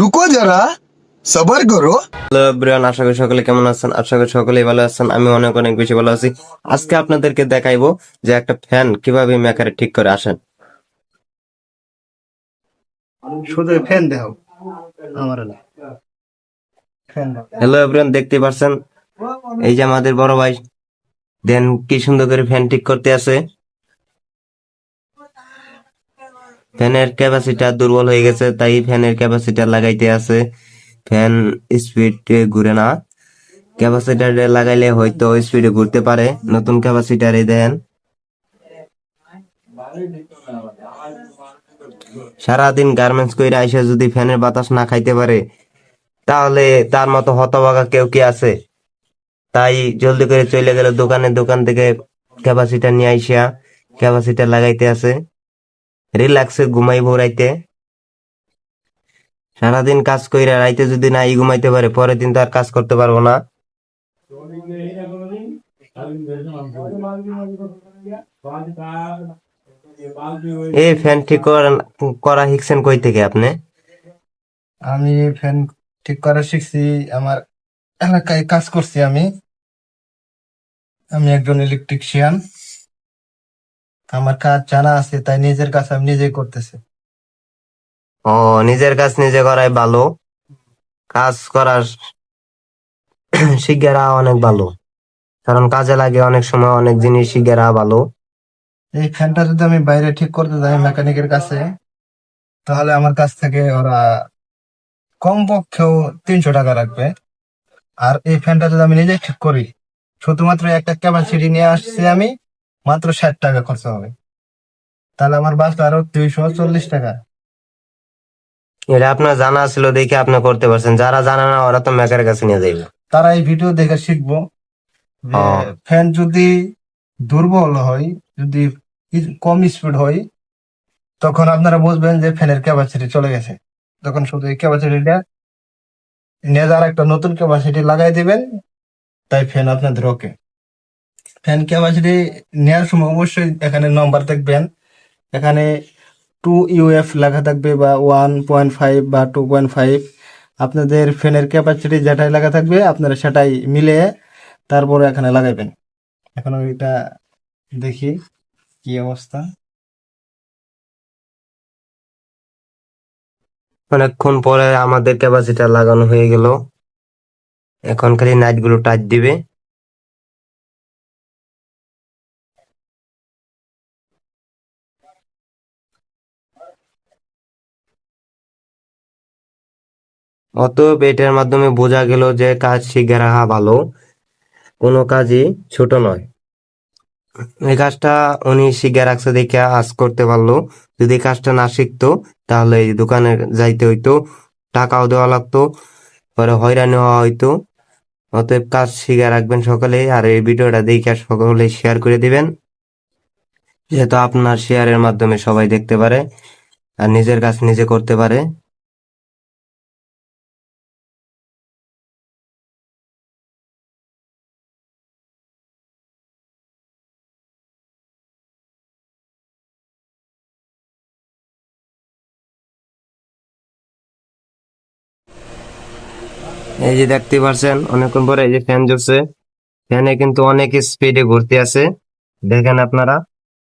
रुको जरा सबर करो। হ্যালো এভরিওয়ান, আশা করি সকলে কেমন আছেন। আশা করি সকলেই ভালো আছেন। আমি অনেক অনেক বেশি ভালো আছি। আজকে আপনাদেরকে দেখাইবো যে একটা ফ্যান কিভাবে মেকারে ঠিক করে। আসেন। শুধু ফ্যান দেখাও আমার না ফ্যান দাও। হ্যালো এভরিওয়ান, দেখতে পাচ্ছেন এই যে আমাদের বড় ভাই দেন কি সুন্দর করে ফ্যান ঠিক করতে আছে। ফ্যানের ক্যাপাসিটি দুর্বল হয়ে গেছে, তাই ফ্যানের ক্যাপাসিটি লাগাইতে আছে। ফ্যান স্পিড ঘুরে না, ক্যাপাসিটার লাগাইলে হয়তো স্পিডে ঘুরতে পারে। নতুন ক্যাপাসিটারে দেন। সারাদিন গার্মেন্টস কইরা আইসা যদি ফ্যানের বাতাস না খাইতে পারে, তাহলে তার মতো হতভাগা কেউ কি আছে? তাই জলদি করে চলে গেল দোকান থেকে ক্যাপাসিটার নিয়ে আইসা ক্যাপাসিটার লাগাইতে আছে। রিল্যাক্সে ঘুমাইবো রাইতে। সারাদিন কাজ কইরা রাইতে যদি নাই ঘুমাইতে পারে, পরের দিন তো আর কাজ করতে পারবো না। এই ফ্যান ঠিক করা শিখছেন কই থেকে আপনি? আমি ফ্যান ঠিক করা শিখছি, আমার এলাকায় কাজ করছি। আমি আমি একজন ইলেকট্রিশিয়ান, আমার কাজ জানা আছে, তাই নিজের কাজ আমি নিজেই করতেছি। ও, নিজের কাজ নিজে করাই ভালো। কাজ করার শিখেরা অনেক ভালো, কারণ কাজে লাগে অনেক সময়। অনেক জিনিস শিখেরা ভালো। এই ফ্যানটা যদি আমি বাইরে ঠিক করতে যাই মেকানিকের কাছে, তাহলে আমার কাছ থেকে ওরা কমপক্ষেও 300 টাকা রাখবে। আর এই ফ্যানটা যদি আমি নিজে ঠিক করি, শুধুমাত্র একটা ক্যাপাসিটি নিয়ে আসছি আমি, মাত্র 60 টাকা খরচ হবে। তাহলে আমার বাঁচলো আরো 240 টাকা। এটা আপনার জানা ছিল দেখে আপনি করতে পারছেন। যারা জানে না ওরা তো মেকারের কাছে নিয়ে যাইবে। তারা এই ভিডিও দেখে শিখবো যে ও। ফ্যান যদি দুর্বল হয়, যদি কম স্পিড হয়, তখন আপনারা বুঝবেন যে ফ্যানের ক্যাপাসিটি চলে গেছে। তখন শুধু এই ক্যাপাসিটিটা নিয়ে যারা একটা নতুন ক্যাপাসিটি লাগাই দিবেন, তাই ফ্যান আপনাদের ওকে। ফ্যান ক্যাপাসিটি নেওয়ার সময় অবশ্যই এখানে নম্বর দেখবেন। এখানে 2UF লেখা থাকবে, বা 1.5 বা 2.5। আপনাদের ফ্যানের ক্যাপাসিটি যেটাই লেখা থাকবে আপনারা সেটাই মিলে তারপরে এখানে লাগাইবেন। এখন এটা দেখি কি অবস্থা। অনেকক্ষণ পরে আমাদের ক্যাপাসিটার লাগানো হয়ে গেল। এখন খালি নাইট গুলো টাচ দিবে। অতএব এটার মাধ্যমে বোঝা গেল যে কাজ শিখে রাখা ভালো, কোনো কাজই ছোট নয়। এই কাজটা উনি শিখে রাখছে দেখে আজ করতে পারলো। যদি কাজটা না শিখতো তাহলে এই দোকানে যাইতে হইতো, টাকাও দেওয়া লাগতো, পরে হয়রানি হওয়া হইতো। অতএব কাজ শিখে রাখবেন সকলে। আর এই ভিডিওটা দেখে সকলে শেয়ার করে দিবেন, যেহেতু আপনার শেয়ারের মাধ্যমে সবাই দেখতে পারে আর নিজের কাজ নিজে করতে পারে। এই যে দেখতে পাচ্ছেন অনেকক্ষণ পরে এই যে ফ্যান জ্বলছে। ফ্যানে কিন্তু অনেক স্পিডে ঘুরতে আছে, দেখেন আপনারা।